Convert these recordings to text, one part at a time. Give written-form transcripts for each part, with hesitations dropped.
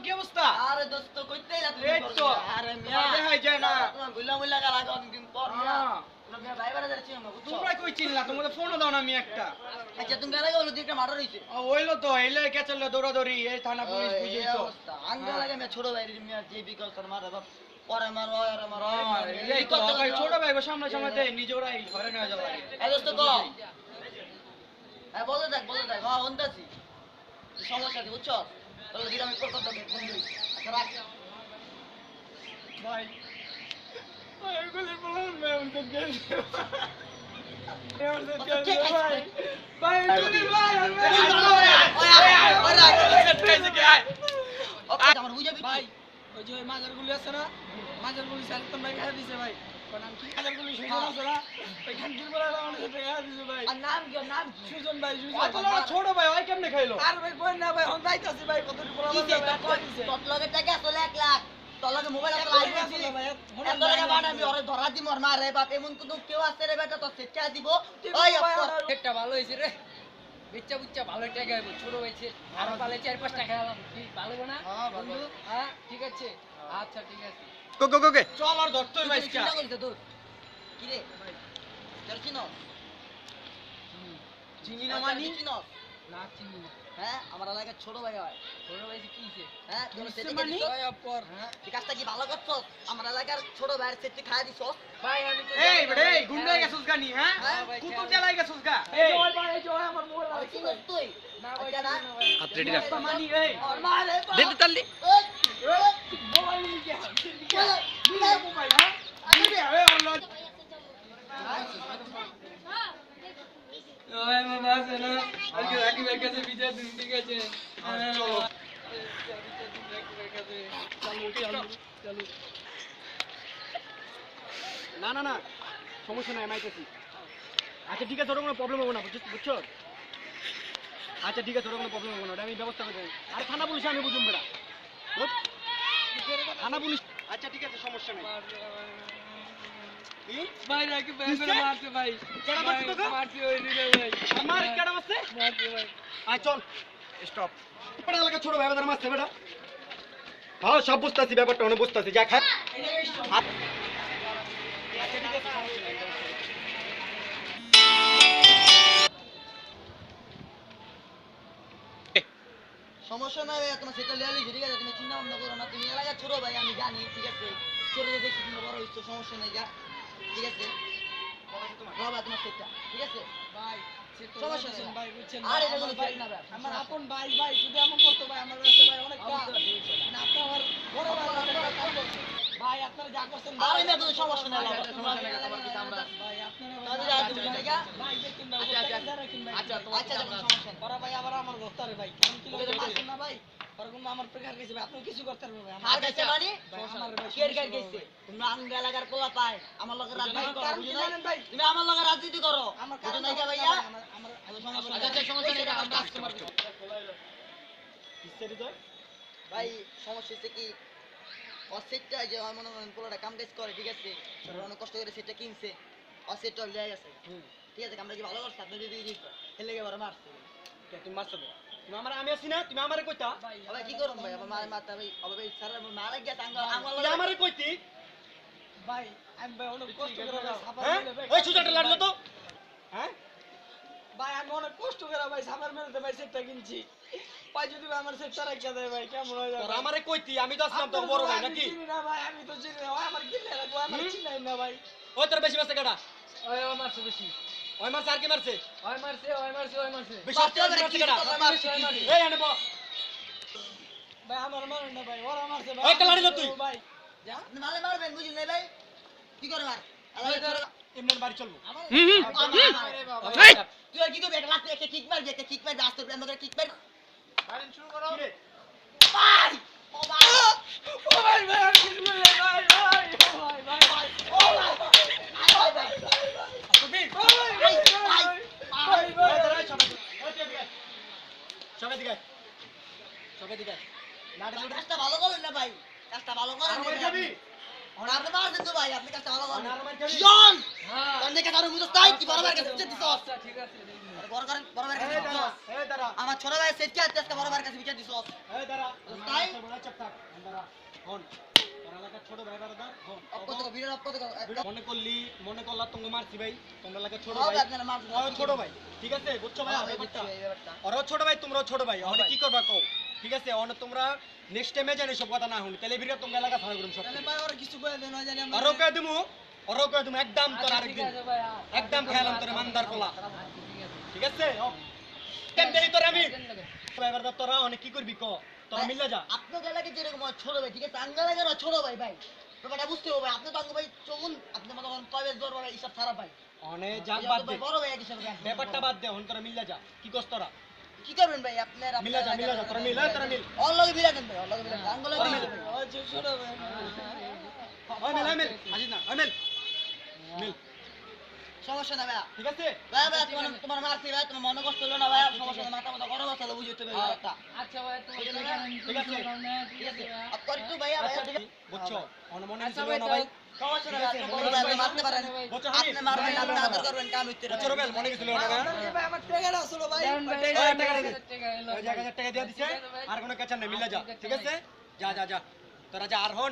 কি অবস্থা? আরে দোস্ত কইতেই না তুমি। এই তো আরে মিয়া দেখাই যায় না। তোমার বুইলা গেল অনেকদিন পর মিয়া। তোমরা ভাই বাড়া যাচ্ছি আমরা বুঝছো? তোমরা কই চিনলা? তোমাদের ফোনও দাও না আমি একটা। আচ্ছা তুমি গেলে বলো দুইটা মার্ডার হইছে। হইলো তো এলে কে চললো দৌড়াদৌড়ি এই থানা পুলিশ বুঝি তো। আঙ্গা লাগে মিয়া ছোট ভাই মিয়া যে বিকল তোর মারে বাপ পরে মারো আর মারো। এই তো ভাই ছোট ভাই সামনে সামনে দে নিজেরাই ঘরে নিয়ে যাওয়া লাগে। এই দোস্ত কো হ্যাঁ বলে দেখ হ্যাঁ অন্তাছি সমস্যা কি বুঝছো? তাহলে দিন আমি কল করতে ফোন দিই। আচ্ছা রাখ ভাই এগুলি বলেন ভাই উনকে গেল ভাই এগুলি ভাই আমার বুঝাবি ভাই ওই যে মাজারগুলি আছে না মাজারগুলি সালতাম ভাই খাই দিছে ভাই কোন নাম কি মাজারগুলি সুজন আছে না ওইখান থেকে বলা আমাদের সাথে খাই দিছে ভাই আর নাম কি সুজন ভাই সুজন কত ছোট ভাই ওই কেমনে খাইলো আর ভাই কোন না ভাই হন যাইতাছি ভাই কতটি বলা দিছে তোর লগে টাকা আসলে 1 লাখ তোর লগে মোবাইল আছে লাইভ আছে ভাই এত টাকা বাড়া আমি ওরে ধরা দি মর মারে বাপ এমন কোন কেউ আছে রে বেটা তোর সেটা দিব ওই একটা ভালো হইছে রে বিচ্চা বুচ্চা ভালো টাকা হইব ছোট হইছে আর পালে 4-5 টাকা হলাম কি ভালো না বন্ধু হ্যাঁ ঠিক আছে আচ্ছা ঠিক আছে কে চল আর ধরতই ভাই চিন্তা করিস তোর কি রে তোর চিনো চিনি না মানি চিনো না চিনি না হ্যাঁ আমার এলাকার ছোট ভাই হয় ছোট হইছে কি হইছে হ্যাঁ তুমি সেটা মানি? কি পর হ্যাঁ ঠিক কাজটা কি ভালো করছো আমার এলাকার ছোট ভাইয়ের সেটি খাই দিছো ভাই আমি তো এই বেটা এই গুন্ডা গেছস গানি হ্যাঁ হ্যাঁ ভাই, কুকুর খেয়াল- জ্বালাই গেছস গা এই ওই ভাই এই যে ওই আমার মোবাইল ওই চিনো তুই না ভাই ওইটা না চিনি না ভাই। হাত রেডি রাখ মানি এই ওর মারে দে দে তালি মোবাইল নিয়ে গিয়া দিলে মোবাইল হ্যাঁ দিবে এই আল্লাহ ওই মামা আছে না আজকে রাকি ভাই কাছে বিজয় দিন ঠিক আছে চলো চলো না না না সমস্যা নাই মাইতেছি আচ্ছা ঠিক আছে ওটা কোনো প্রবলেম হবে না বুঝছো আচ্ছা ঠিক আছে ওটা কোনো প্রবলেম হবে না ওটা আমি ব্যবস্থা করে দেবো আর থানা পুলিশে আমি বুঝুন বেটা থানা পুলিশ আচ্ছা ঠিক আছে সমস্যা নেই ভাই রাকি ভাই করে মারছে ভাই কেডা মারছে তোকে? মারছে ওই দিকে ভাই আমার কেডা মারছে মারছে ভাই আয় চল স্টপ বেটা এলাকা ছোট ভাই বাজার মারছে বেটা হ্যাঁ সব বুঝতেছি ব্যাপারটা অনেক বুঝতেছি যা খা আচ্ছা ঠিক আছে সমস্যা নেই সমস্যা নাই ভাই তোমার সেটা লিয়ালি ঠিক আছে তুমি চিন্তা ভাবনা করো না তুমি এলাকার ছোট ভাই আমি জানি ঠিক আছে ছোট যে দেখছি তুমি বড় হইছো সমস্যা নাই যা ঠিক আছে বাবা তোমার সেটা ঠিক আছে ভাই সে তো সমস্যা বুঝছেন নেই। ভাই বুঝছেন আরে ভাই, এটা কোনো আমার ভাই ফাইট না ভাই, আমার সমস্যা আপন ভাই ভাই যদি এমন করতো ভাই আমার কাছে ভাই অনেক অবশ্যই, অবশ্যই। মানে আপনি আমার বড় ভাই আপনারা কাম করছেন ভাই আপনারা যা করছেন আরে না কোনো সমস্যা নাই বাবা সমস্যা নেই, তোমার কিছু আমরা ভাই আপনারা তাহলে যা তুমি জায়গা ভাই দেখুন ভাই আচ্ছা, আচ্ছা, আচ্ছা রাখেন ভাই আচ্ছা, তোমার আচ্ছা কোনো সমস্যা নেই ওরা ভাই আবার আমার গোস্তারে ভাই আমি কি ওকে তো মারছেন না ভাই ওরকম আমার প্রেকার গেছে ভাই আপনি কিছু করতে পারবেন ভাই আর গাইছে মানে ভাই, আমার ভাই কের গাই গাইছে তুমি আঙ্গ এলাকার পোলা পায় আমার লগে রাজনীতি করো কারণ বুঝো কি নাই জানেন ভাই? তুমি আমার লগে রাজনীতি করো আমার বুঝো কারণ নাই ভাই ভাইয়া আমার আমার সমস্যা আচ্ছা আচ্ছা সমস্যা নেই আমরা নাই কাস্টমার কিসের তো ভাই সমস্যা হচ্ছে কি ওর সেটটা যে আমার মনে করেন পোলাটা কাম কাজ করে ঠিক আছে ওরা অনেক কষ্ট করে সেটটা কিনছে ওর সেটটা লিয়ে গেছে ঠিক আছে আমরা কি ভালো করছি আপনি যদি দিই হেলে গিয়ে বড় মারছে তুমি মারছো তো তুমি আমার আমি আছি না তুমি আমারে কইতা ভাই ভাই কি করুন ভাই আমার মারে মারতে ভাই আবার ভাই স্যার মারা গেছে আমার তুই আমারে কইতি ভাই আমি ভাই অনেক কষ্ট করে ভাই সাফার হ্যাঁ মেলে ভাই ওই সুজাটা লাগলো তো হ্যাঁ ভাই আমি অনেক কষ্ট করে ভাই সাফার মেলতে ভাই সেটটা কিনছি ভাই যদি ভাই আমার সেটটা রাখা দেয় ভাই কেমন হয় তোর আমারে কইতি আমি তো আসলাম তোর বড় ভাই নাকি চিনি না ভাই আমি তো চিনি না ভাই আমার কিনলে রাখবো আমার চিনাই না ভাই ওই তোর বেশি মারছে কাটা ওই ও মারছে বেশি ওই মারছে আর কি মারছে ওই মারছে ওই মারছে ওই মারছে বেশি মারছে কাটা এই আনে বল ভাই আমার মারে না ভাই ওরা মারছে ভাই ওই কালারি না তুই? ভাই যা আপনি মারে মারবেন বুঝুন নাই ভাই কি করে মার এমন বাড়ি চলবো আমার আরে বাবা তুই আর কি করবি একটা লাখ একটা কিক মারবি একটা কিক মারবি আস্তে করে কিক মার মারেন শুরু করো ভাই ও ভাই ও ভাই ভাই আর কিছু না ভাই ভাই ভাই ভাই ও ভাই ভাই ভাই তুমি ভাই ভাই সবাই দিকে সবাই দিকে কাজটা ভালো করেন না ভাই কাজটা ভালো করেন আর মার খাবি ওরা আপনি মারছেন তো ভাই আপনি কাজটা ভালো করেন আর মার খাবি জন হ্যাঁ কোন দিকে তার মুজো তাই কি বড় মার কাছে দিছস আচ্ছা ঠিক আছে বড় ভাইয়ের কাছে এই দাঁড়া, দিছস। এই দাঁড়া, আমার ছোট ভাই সেট কি আজকে বড় ভাইয়ের কাছে বিচার দিছস। এই দাঁড়া। তাই? বলা চাপ থাক, দাঁড়া। হন। তোর এলাকার ছোট ভাই বারদার, হন। অপ কত ভিডিও অপ কত মনে করলা তোমাকে মারছি ভাই, তোমরা এলাকার ছোট হবে ভাই। আপনারা মাফ ওরা ছোট ভাই, ঠিক আছে? বুঝছো ভাই ব্যাপারটা? এই ব্যাপারটা। ওরাও ছোট ভাই, তোমরাও ছোট ভাই। ওখানে কি করবা কও? ঠিক আছে? ওখানে তোমরা নেক্সট টাইমে জানি সব কথা না শুনি। তাহলে ভিডিও তোমরা এলাকা ছাড়া করুন সব। তাহলে ভাই ওরা কিছু কই দেন না জানি আমরা। ওরাও কয়ে দিমু একদম তোর আচ্ছা, ঠিক আরেকদিন। আছে ভাই, একদম খেয়ালাম তোরে মানদার পোলা। আচ্ছা, ঠিক আছে। ঠিক আছে? কেন দেরি তোরে আমি? দেন না কেন? ভাই বারদার তোরা অনেক কি করবি ক? তোরা মিলে যা। আপনার এলাকায় যেরকম হয় ছোট ভাই ঠিক আছে আঙ্গা লাগে না ছোট ভাই ভাই ব্যাপারটা বুঝতে হবে ভাই। আপনি তো আঙ্গা ভাই চলুন আপনি মনে করেন কয় বেশ দর ভাই হিসাব খারাপ ভাই। অনেক যাক এই বাদ তো দে। ভাই বড় ভাই এক হিসাবে ভাই। ব্যাপারটা বাদ দে, হন তোরা মিলে যা। কি কস তোরা? কি করবেন ভাই আপনার মিলে যা, তোরা মিল, তোরা মিল। ওর লগে মিলা দেন ভাই ওর লগে মিলা দেন আঙ্গা লাগে ওরা মিলে। ভাই ছোট ভাই ওই মিল, আজিজ না, ওই মিল। মিল, সমস্যা না ভাই ঠিক আছে? ভাই ভাই তোমার মারছি ভাই তোমার মনে কষ্ট হলো না ভাই সমস্যা না মাথা মাথা গরম আছে বুঝতে হবে ব্যাপারটা আচ্ছা ভাই, তোমার ঠিক আছে, টাকা আমি ঠিক আছে। কিছু করলাম না, ঠিক আছে ভাই। আপ করতু ভাই ভাই আচ্ছা ঠিক আছে, বুঝছো? অন মনে আচ্ছা ছিল ভাই, না ভাই? সমস্যা না ঠিক আছে, আপনি বড় ভাই আপনি মারতে পারেন বুঝছো আপনি হানিফ? মারবেন আপনি আদর করবেন কাম হইতে বুঝছো রবেল, মনে ছিল না ভাই? ভাই আমার টাকা দাও চলো ভাই দেন ভাই, এই দেন টাকা ভাই, দে। টাকা এলো ওই যে 1000 টাকা দিয়ে দিছে, আর কোনো কেচার নেই, মিলে যা। ঠিক আছে? যা যা যা। তোরা যা আর হন।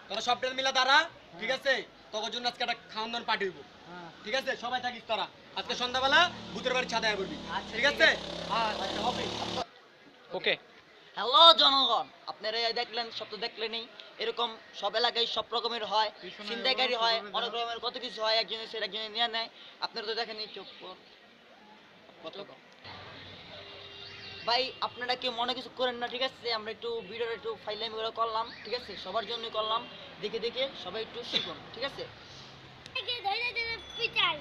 তোরা সব প্লেন মিলা দাঁড়া, ঠিক আছে? তোর জন্য আজকে একটা খাওয়ান দাওয়ান পার্টি হইব। হ্যাঁ। ঠিক আছে? সবাই থাকিস তোরা। আজকে সন্ধ্যাবেলা ভূতের বাড়ি ছাদে করবি। আচ্ছা, ঠিক আছে? আচ্ছা, হবে। ওকে। হ্যালো জনগণ আপনারা এই দেখলেন সব তো দেখলেনই এরকম সব এলাকায় সব রকমের হয় ছিনতাইকারী হয় অনেক রকমের কত কিছু হয় একজনের সে একজনের নিয়ে নেয় আপনারা তো দেখেনই চোখ পর কত ভাই আপনারা কেউ মনে কিছু করেন না ঠিক আছে আমরা একটু ভিডিওটা একটু ফাইলামি করে করলাম ঠিক আছে সবার জন্যই করলাম দেখে দেখে সবাই একটু শিখুন ঠিক আছে ধরে ধরে পিটাই